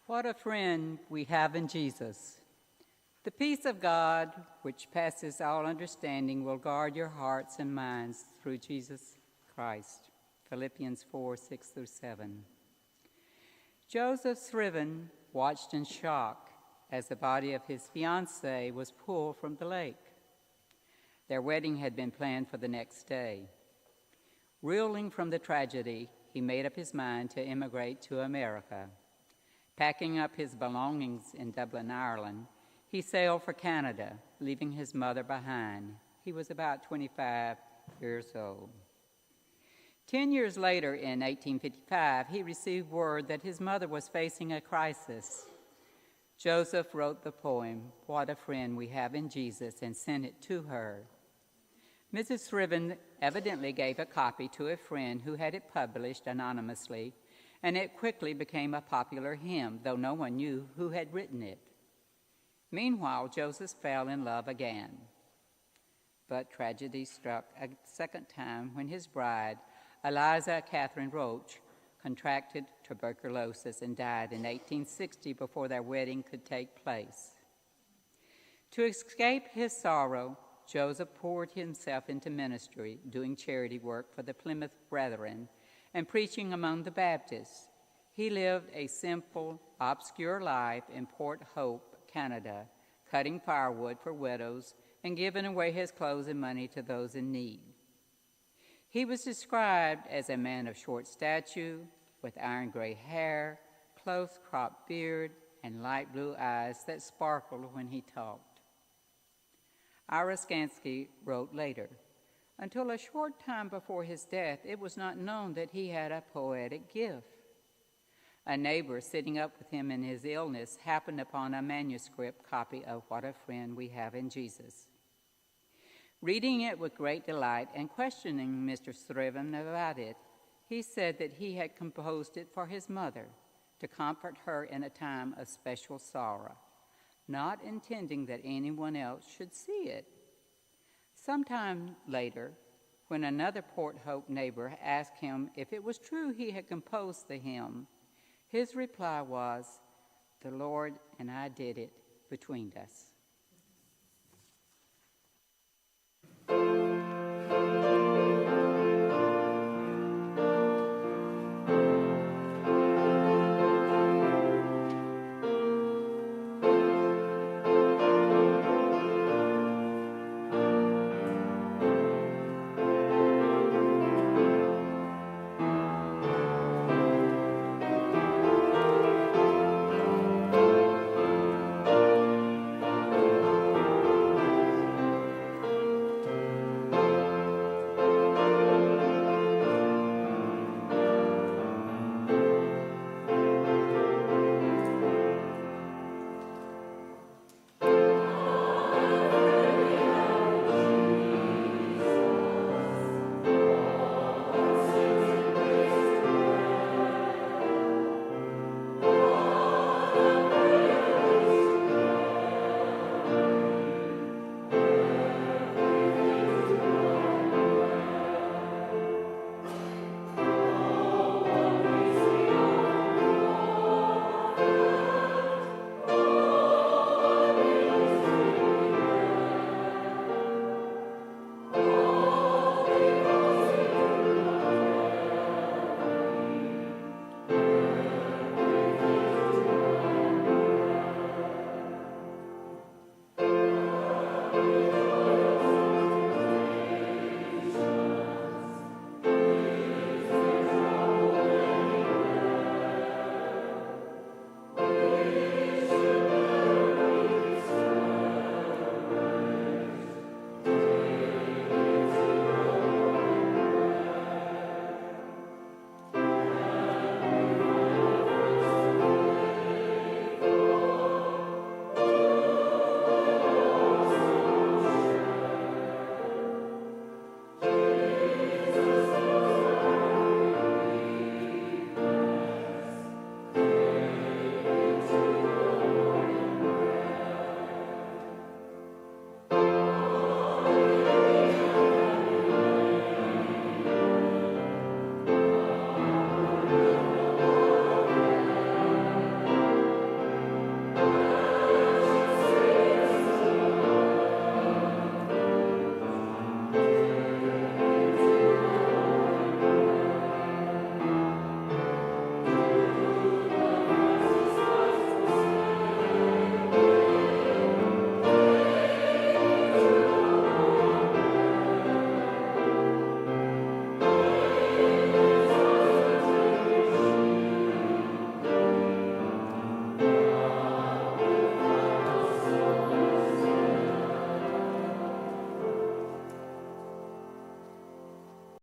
What a friend we have in Jesus. The peace of God, which passes all understanding, will guard your hearts and minds through Jesus Christ. Philippians 4:6-7. Joseph Scriven watched in shock as the body of his fiancée was pulled from the lake. Their wedding had been planned for the next day. Reeling from the tragedy, he made up his mind to immigrate to America. Packing up his belongings in Dublin, Ireland, he sailed for Canada, leaving his mother behind. He was about 25 years old. 10 years later, in 1855, he received word that his mother was facing a crisis. Joseph wrote the poem, "What a Friend We Have in Jesus," and sent it to her. Mrs. Scriven evidently gave a copy to a friend who had it published anonymously, and it quickly became a popular hymn, though no one knew who had written it. Meanwhile, Joseph fell in love again. But tragedy struck a second time when his bride, Eliza Catherine Roach, contracted tuberculosis and died in 1860 before their wedding could take place. To escape his sorrow, Joseph poured himself into ministry, doing charity work for the Plymouth Brethren and preaching among the Baptists. He lived a simple, obscure life in Port Hope, Canada, cutting firewood for widows and giving away his clothes and money to those in need. He was described as a man of short stature, with iron gray hair, close-cropped beard, and light blue eyes that sparkled when he talked. Ira Skansky wrote later, "Until a short time before his death, it was not known that he had a poetic gift. A neighbor sitting up with him in his illness happened upon a manuscript copy of What a Friend We Have in Jesus. Reading it with great delight and questioning Mr. Scriven about it, he said that he had composed it for his mother to comfort her in a time of special sorrow, not intending that anyone else should see it. Sometime later, when another Port Hope neighbor asked him if it was true he had composed the hymn, his reply was, 'The Lord and I did it between us.'"